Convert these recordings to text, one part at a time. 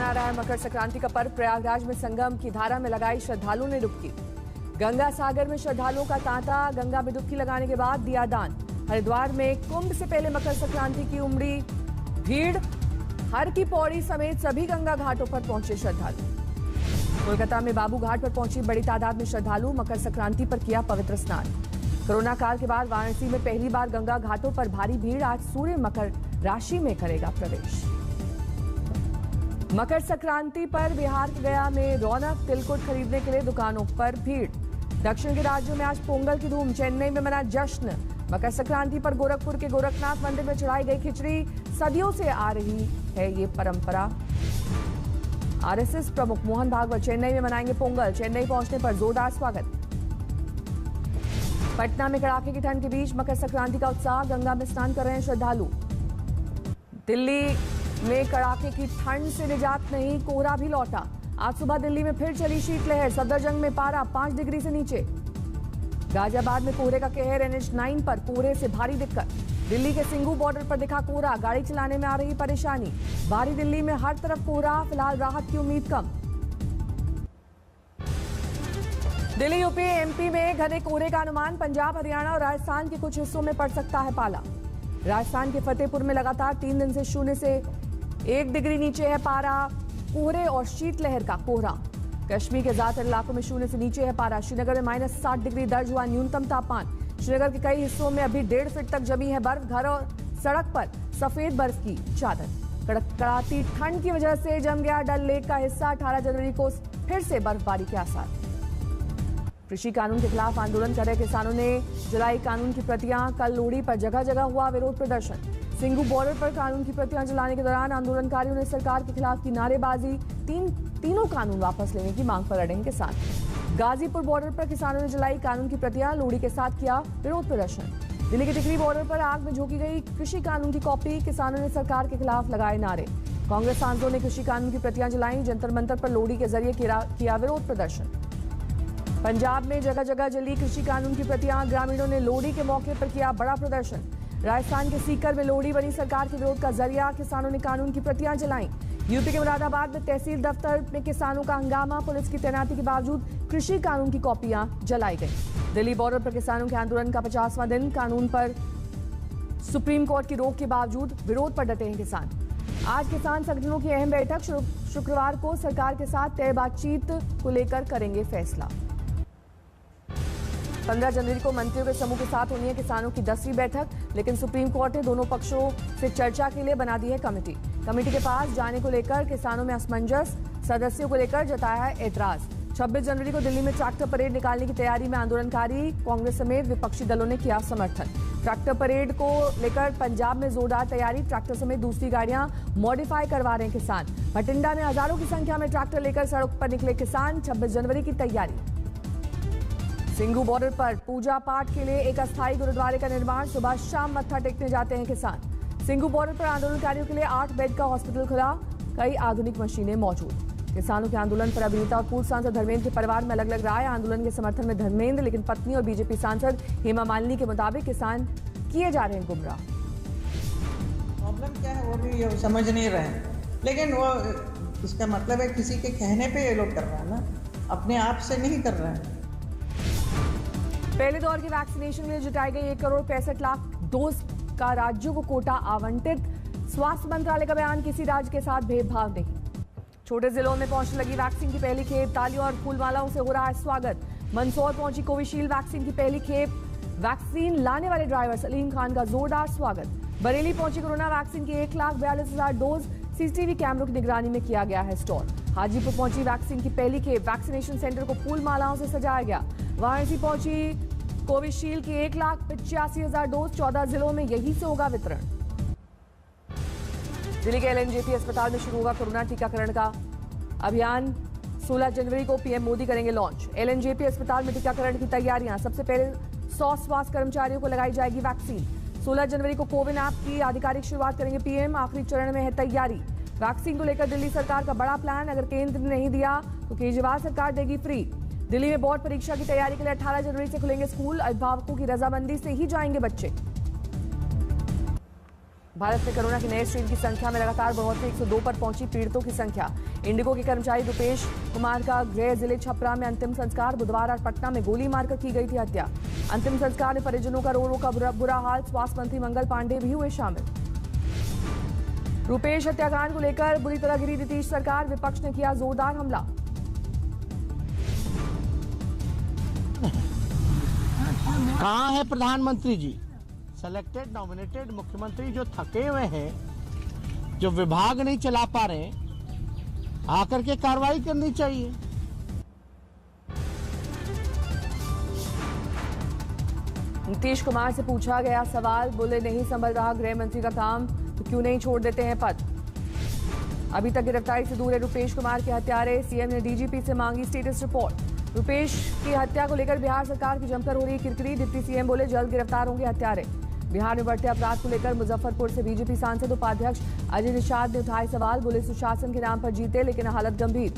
मना रहा है मकर संक्रांति का पर्व। प्रयागराज में संगम की धारा में लगाई श्रद्धालुओं ने डुबकी। गंगा सागर में श्रद्धालुओं का तांता, गंगा में डुबकी लगाने के बाद दिया दान। हरिद्वार में कुंभ से पहले मकर संक्रांति की उमड़ी भीड़। हर की पौड़ी समेत सभी गंगा घाटों पर पहुंचे श्रद्धालु। कोलकाता में बाबू घाट पर पहुंची बड़ी तादाद में श्रद्धालु। मकर संक्रांति पर किया पवित्र स्नान। कोरोना काल के बाद वाराणसी में पहली बार गंगा घाटों पर भारी भीड़। आज सूर्य मकर राशि में करेगा प्रवेश। मकर संक्रांति पर बिहार के गया में रौनक। तिलकुट खरीदने के लिए दुकानों पर भीड़। दक्षिण के राज्यों में आज पोंगल की धूम। चेन्नई में मना जश्न। मकर संक्रांति पर गोरखपुर के गोरखनाथ मंदिर में चढ़ाई गई खिचड़ी। सदियों से आ रही है ये परंपरा। आरएसएस प्रमुख मोहन भागवत चेन्नई में मनाएंगे पोंगल। चेन्नई पहुंचने पर जोरदार स्वागत। पटना में कड़ाके की ठंड के बीच मकर संक्रांति का उत्साह। गंगा में स्नान कर रहे हैं श्रद्धालु। दिल्ली में कड़ाके की ठंड से निजात नहीं, कोहरा भी लौटा। आज सुबह दिल्ली में फिर चली शीतलहर। सफदरजंग में पारा 5 डिग्री से नीचे। गाजियाबाद में कोहरे का कहर। NH9 पर कोहरे से भारी दिक्कत। दिल्ली के सिंघू बॉर्डर पर दिखा कोहरा। गाड़ी चलाने में आ रही परेशानी। बाहरी दिल्ली में हर तरफ कोहरा। फिलहाल राहत की उम्मीद कम। दिल्ली, यूपी, MP में घने कोहरे का अनुमान। पंजाब, हरियाणा और राजस्थान के कुछ हिस्सों में पड़ सकता है पाला। राजस्थान के फतेहपुर में लगातार 3 दिन से शून्य से 1 डिग्री नीचे है पारा। कोहरे और शीतलहर का कोहरा। कश्मीर के ज्यादातर इलाकों में शून्य से नीचे है पारा। श्रीनगर में -7 डिग्री दर्ज हुआ न्यूनतम तापमान। श्रीनगर के कई हिस्सों में अभी 1.5 फीट तक जमी है बर्फ। घर और सड़क पर सफेद बर्फ की चादर। कड़कड़ाती ठंड की वजह से जम गया डल लेक का हिस्सा। 18 जनवरी को फिर से बर्फबारी के आसार। कृषि कानून के खिलाफ आंदोलन कर रहे किसानों ने जलाई कानून की प्रतियां। कल लोहड़ी पर जगह जगह हुआ विरोध प्रदर्शन। सिंघू बॉर्डर पर कानून की प्रतियां जलाने के दौरान आंदोलनकारियों ने सरकार के खिलाफ की नारेबाजी। तीनों कानून वापस लेने की मांग पर अड़े किसान। गाजीपुर बॉर्डर पर किसानों ने जलाई कानून की प्रतियां। लोहड़ी के साथ किया विरोध प्रदर्शन। दिल्ली के टिकरी बॉर्डर पर आग में झोंकी गई कृषि कानून की कॉपी। किसानों ने सरकार के खिलाफ लगाए नारे। कांग्रेस सांसदों ने कृषि कानून की प्रतियां जलाई। जंतर मंतर पर लोहड़ी के जरिए किया विरोध प्रदर्शन। पंजाब में जगह जगह जली कृषि कानून की प्रतियां। ग्रामीणों ने लोहड़ी के मौके पर किया बड़ा प्रदर्शन। राजस्थान के सीकर में लोहड़ी बनी सरकार के विरोध का जरिया। किसानों ने कानून की प्रतियां जलाई। यूपी के मुरादाबाद में तहसील दफ्तर में किसानों का हंगामा। पुलिस की तैनाती के बावजूद कृषि कानून की कॉपियां जलाई गई। दिल्ली बॉर्डर पर किसानों के आंदोलन का 50वां दिन। कानून पर सुप्रीम कोर्ट की रोक के बावजूद विरोध पर डटे हैं किसान। आज किसान संगठनों की अहम बैठक। शुक्रवार को सरकार के साथ तय बातचीत को लेकर करेंगे फैसला। 15 जनवरी को मंत्रियों के समूह के साथ होनी है किसानों की 10वीं बैठक। लेकिन सुप्रीम कोर्ट ने दोनों पक्षों से चर्चा के लिए बना दी है कमेटी। कमेटी के पास जाने को लेकर किसानों में असमंजस। सदस्यों को लेकर जताया है एतराज। 26 जनवरी को दिल्ली में ट्रैक्टर परेड निकालने की तैयारी में आंदोलनकारी। कांग्रेस समेत विपक्षी दलों ने किया समर्थन। ट्रैक्टर परेड को लेकर पंजाब में जोरदार तैयारी। ट्रैक्टर समेत दूसरी गाड़ियां मॉडिफाई करवा रहे हैं किसान। बठिंडा में हजारों की संख्या में ट्रैक्टर लेकर सड़क पर निकले किसान। 26 जनवरी की तैयारी। सिंघू बॉर्डर पर पूजा पाठ के लिए एक अस्थायी गुरुद्वारे का निर्माण। सुबह शाम मत्था टेकने जाते हैं किसान। सिंघू बॉर्डर पर आंदोलनकारियों के लिए 8 बेड का हॉस्पिटल खुला। कई आधुनिक मशीनें मौजूद। किसानों के आंदोलन पर अभिनेता और पूर्व सांसद धर्मेंद्र के परिवार में अलग अलग राय। आंदोलन के समर्थन में धर्मेंद्र, लेकिन पत्नी और बीजेपी सांसद हेमा मालिनी के मुताबिक किसान किए जा रहे हैं गुमराह। प्रॉब्लम क्या है वो भी समझ नहीं रहे हैं, लेकिन वो इसका मतलब है किसी के कहने पे ये लोग कर रहे हैं ना, अपने आप से नहीं कर रहे हैं। पहले दौर की वैक्सीनेशन के लिए जुटाई गई 1 करोड़ 65 लाख डोज का राज्यों को कोटा आवंटित। स्वास्थ्य मंत्रालय का बयान, किसी राज्य के साथ भेदभाव नहीं। छोटे जिलों में पहुंचने लगी वैक्सीन की पहली खेप। तालियों और फूलमालाओं से हो रहा है स्वागत। मंदसौर पहुंची कोविशील्ड वैक्सीन की पहली खेप। वैक्सीन लाने वाले ड्राइवर सलीम खान का जोरदार स्वागत। बरेली पहुंची कोरोना वैक्सीन की 1,42,000 डोज। CCTV कैमरों की निगरानी में किया गया है स्टॉल। हाजीपुर पहुंची वैक्सीन की पहली खेप। वैक्सीनेशन सेंटर को फूल मालाओं से सजाया गया। वाराणसी पहुंची कोविशील्ड की 1,85,000 डोज। 14 जिलों में यही से होगा वितरण। दिल्ली के LNJP अस्पताल में शुरू होगा कोरोना टीकाकरण का अभियान। 16 जनवरी को PM मोदी करेंगे लॉन्च। LNJP अस्पताल में टीकाकरण की तैयारियां। सबसे पहले 100 स्वास्थ्य कर्मचारियों को लगाई जाएगी वैक्सीन। 16 जनवरी को कोविन ऐप की आधिकारिक शुरुआत करेंगे PM। आखिरी चरण में है तैयारी। वैक्सीन को लेकर दिल्ली सरकार का बड़ा प्लान। अगर केंद्र ने नहीं दिया तो केजरीवाल सरकार देगी फ्री। दिल्ली में बोर्ड परीक्षा की तैयारी के लिए 18 जनवरी से खुलेंगे स्कूल। अभिभावकों की रजामंदी से ही जाएंगे बच्चे। भारत में कोरोना के नए स्ट्रेन की संख्या में लगातार बढ़ोतरी, 102 पर पहुंची पीड़ितों की संख्या। इंडिगो के कर्मचारी रुपेश कुमार का गृह जिले छपरा में अंतिम संस्कार। बुधवार और पटना में गोली मारकर की गई थी हत्या। अंतिम संस्कार में परिजनों का रो का बुरा हाल। स्वास्थ्य मंत्री मंगल पांडे भी हुए शामिल। रुपेश हत्याकांड को लेकर बुरी तरह गिरी नीतीश सरकार, विपक्ष ने किया जोरदार हमला। कहाँ है प्रधानमंत्री जी? सेलेक्टेड नॉमिनेटेड मुख्यमंत्री जो थके हुए हैं, जो विभाग नहीं चला पा रहे, आकर के कार्रवाई करनी चाहिए। नीतीश कुमार से पूछा गया सवाल, बोले नहीं संभल रहा गृह मंत्री का काम तो क्यों नहीं छोड़ देते हैं पद। अभी तक गिरफ्तारी से दूर है रुपेश कुमार के हत्यारे। सीएम ने डीजीपी से मांगी स्टेटस रिपोर्ट। रुपेश की हत्या को लेकर बिहार सरकार की जमकर हो रही किरकिरी। डिप्टी सीएम बोले जल्द गिरफ्तार होंगे हत्यारे। बिहार में बढ़ते अपराध को लेकर मुजफ्फरपुर से बीजेपी सांसद उपाध्यक्ष अजय निषाद ने उठाए सवाल, बोले सुशासन के नाम पर जीते लेकिन हालत गंभीर।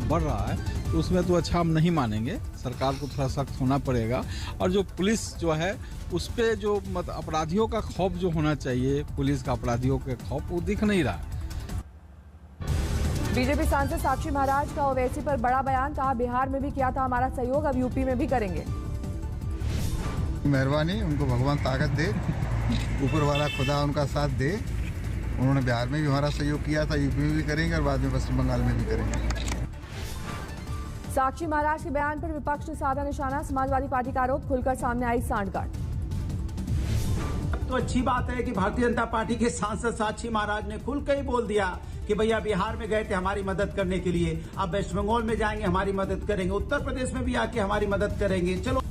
बढ़ रहा है तो उसमें तो अच्छा हम नहीं मानेंगे, सरकार को थोड़ा सख्त होना पड़ेगा। और जो पुलिस जो है उस पे जो अपराधियों का खौफ जो होना चाहिए, पुलिस का अपराधियों के खौफ, वो दिख नहीं रहा है। बीजेपी सांसद साक्षी महाराज का ओवैसी पर बड़ा बयान, कहा बिहार में भी किया था हमारा सहयोग, अब यूपी में भी करेंगे। मेहरबानी, उनको भगवान ताकत दे, ऊपर वाला खुदा उनका साथ दे। उन्होंने बिहार में भी हमारा सहयोग किया था, यूपी में भी करेंगे और बाद में पश्चिम बंगाल में भी करेंगे। साक्षी महाराज के बयान पर विपक्ष ने साधा निशाना। समाजवादी पार्टी का आरोप, खुलकर सामने आई सांठगांठ। तो अच्छी बात है कि भारतीय जनता पार्टी के सांसद साक्षी महाराज ने खुल कर ही बोल दिया कि भैया बिहार में गए थे हमारी मदद करने के लिए, अब वेस्ट बंगाल में जाएंगे हमारी मदद करेंगे, उत्तर प्रदेश में भी आके हमारी मदद करेंगे। चलो।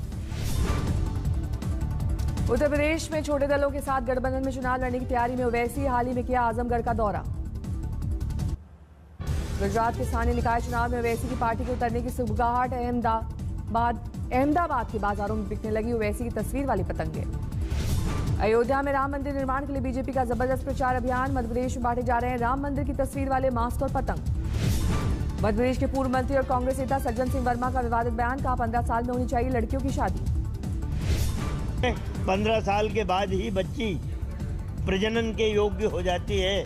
उत्तर प्रदेश में छोटे दलों के साथ गठबंधन में चुनाव लड़ने की तैयारी में ओवैसी, हाल ही में किया आजमगढ़ का दौरा। गुजरात के स्थानीय निकाय चुनाव में ओवैसी की पार्टी के उतरने की सुगबुगाहट। अहमदाबाद के बाजारों में बिकने लगी ओवैसी की तस्वीर वाली पतंगे। अयोध्या में राम मंदिर निर्माण के लिए बीजेपी का जबरदस्त प्रचार अभियान। मध्य प्रदेश में बांटे जा रहे हैं राम मंदिर की तस्वीर वाले मास्क और पतंग। मध्य प्रदेश के पूर्व मंत्री और कांग्रेस नेता सज्जन सिंह वर्मा का विवादित बयान, कहा 15 साल में होनी चाहिए लड़कियों की शादी। 15 साल के बाद ही बच्ची प्रजनन के योग्य हो जाती है।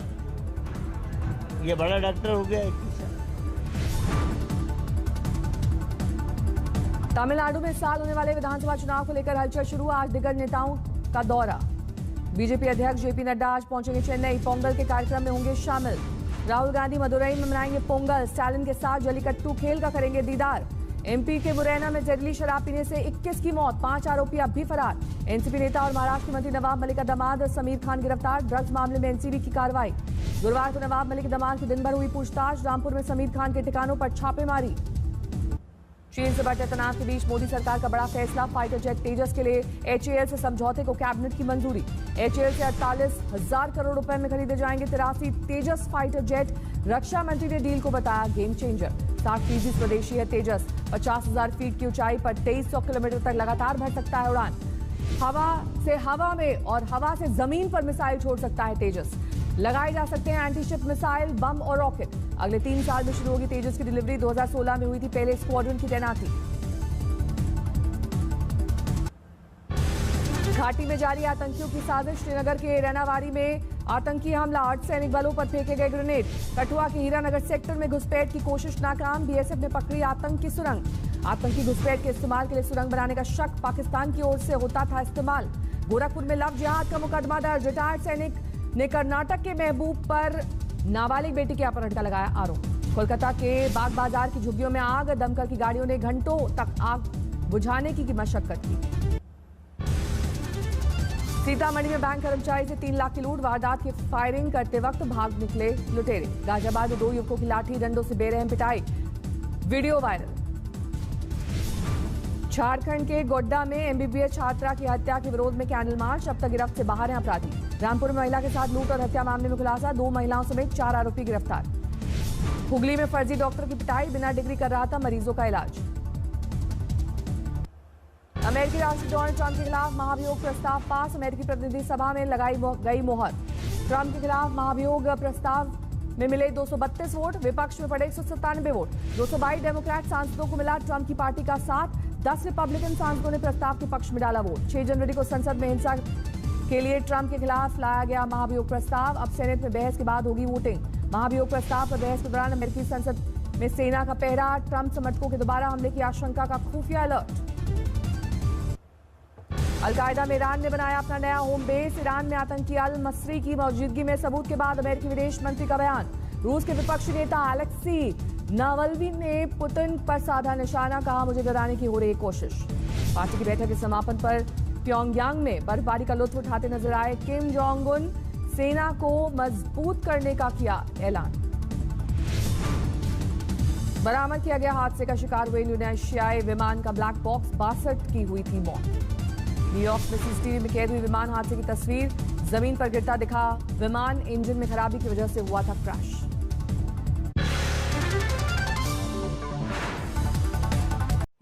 ये बड़ा डॉक्टर हो गया है। तमिलनाडु में इस साल होने वाले विधानसभा चुनाव को लेकर हलचल शुरू। आज दिग्गज नेताओं का दौरा। बीजेपी अध्यक्ष जेपी नड्डा आज पहुंचेंगे चेन्नई, पोंगल के कार्यक्रम में होंगे शामिल। राहुल गांधी मदुरई में मनाएंगे पोंगल, स्टालिन के साथ जलीकट्टू खेल का करेंगे दीदार। एमपी के मुरैना में जहरीली शराब पीने से 21 की मौत, 5 आरोपी अब भी फरार। एनसीपी नेता और महाराष्ट्र के मंत्री नवाब मलिक का दामाद समीर खान गिरफ्तार, ड्रग्स मामले में एनसीबी की कार्रवाई। गुरुवार को नवाब मलिक के दामाद की दिन भर हुई पूछताछ। रामपुर में समीर खान के ठिकानों पर छापेमारी। चीन से बढ़ते तनाव के बीच मोदी सरकार का बड़ा फैसला, फाइटर जेट तेजस के लिए एचएएल से समझौते को कैबिनेट की मंजूरी। एचएएल से 48,000 करोड़ रुपए में खरीदे जाएंगे 83 तेजस फाइटर जेट। रक्षा मंत्री ने डील को बताया गेम चेंजर। 60% स्वदेशी है तेजस। 50,000 फीट की ऊंचाई पर 2300 किलोमीटर तक लगातार भर सकता है उड़ान। हवा से हवा में और हवा से जमीन पर मिसाइल छोड़ सकता है तेजस। लगाए जा सकते हैं एंटीशिप मिसाइल, बम और रॉकेट। अगले 3 साल में शुरू होगी तेजस की डिलीवरी। 2016 में हुई थी पहले स्क्वाड्रन की तैनाती। घाटी में जारी आतंकियों की साजिश। श्रीनगर के रैनावाड़ी में आतंकी हमला, 8 सैनिक बलों पर फेंके गए ग्रेनेड। कठुआ के हीरानगर सेक्टर में घुसपैठ की कोशिश नाकाम। बीएसएफ ने पकड़ी आतंकी सुरंग। आतंकी घुसपैठ के इस्तेमाल के लिए सुरंग बनाने का शक पाकिस्तान की ओर से होता था इस्तेमाल। गोरखपुर में लव जिहाद का मुकदमा दर्ज। रिटायर्ड सैनिक ने कर्नाटक के महबूब पर नाबालिग बेटी के अपहरण का लगाया आरोप। कोलकाता के बाग बाजार की झुग्गियों में आग, दमकल की गाड़ियों ने घंटों तक आग बुझाने की मशक्कत की। सीतामढ़ी में बैंक कर्मचारी से 3 लाख की लूट, वारदात की फायरिंग करते वक्त भाग निकले लुटेरे। गाजियाबाद में 2 युवकों की लाठी डंडों से बेरहम पिटाई, वीडियो वायरल। झारखंड के गोड्डा में एमबीबीएस छात्रा की हत्या के विरोध में कैंडल मार्च, अब तक गिरफ्त से बाहर हैं अपराधी। रामपुर में महिला के साथ लूट और हत्या मामले में खुलासा, 2 महिलाओं समेत 4 आरोपी गिरफ्तार। हुगली में फर्जी डॉक्टर की पिटाई, बिना डिग्री कर रहा था मरीजों का इलाज। अमेरिकी राष्ट्रपति डोनाल्ड ट्रंप के खिलाफ महाभियोग प्रस्ताव पास, अमेरिकी प्रतिनिधि सभा में लगाई गई मोहर। ट्रंप के खिलाफ महाभियोग प्रस्ताव में मिले 232 वोट, विपक्ष में पड़े 197 वोट। 222 डेमोक्रेट सांसदों को मिला ट्रंप की पार्टी का साथ, 10 रिपब्लिकन सांसदों ने प्रस्ताव के पक्ष में डाला वोट। 6 जनवरी को संसद में हिंसा के लिए ट्रंप के खिलाफ लाया गया महाभियोग प्रस्ताव। अब सेनेट में बहस के बाद होगी वोटिंग। महाभियोग प्रस्ताव पर बहस के दौरान अमेरिकी संसद में सेना का पहरा, ट्रंप समर्थकों के दोबारा हमले की आशंका का खुफिया अलर्ट। अलकायदा में ईरान ने बनाया अपना नया होम बेस। ईरान में आतंकी अल मसरी की मौजूदगी में सबूत के बाद अमेरिकी विदेश मंत्री का बयान। रूस के विपक्षी नेता अलेक्सी नावल्नी ने पुतिन पर साधा निशाना, कहा मुझे डराने की हो रही कोशिश। पार्टी की बैठक के समापन पर प्योंगयांग में बर्फबारी का लुत्फ उठाते नजर आए किम जोंग उन। सेना को मजबूत करने का किया ऐलान। बरामद किया गया हादसे का शिकार हुए इंडोनेशियाई विमान का ब्लैक बॉक्स, 62 की हुई थी मौत। न्यूयॉर्क में सीसीटीवी में कैद हुई विमान हादसे की तस्वीर, जमीन पर गिरता दिखा विमान, इंजन में खराबी की वजह से हुआ था क्रैश।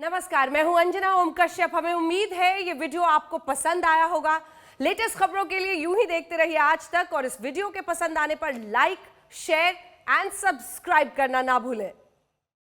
नमस्कार, मैं हूं अंजना ओम कश्यप। हमें उम्मीद है ये वीडियो आपको पसंद आया होगा। लेटेस्ट खबरों के लिए यूं ही देखते रहिए आज तक, और इस वीडियो के पसंद आने पर लाइक, शेयर एंड सब्सक्राइब करना ना भूलें।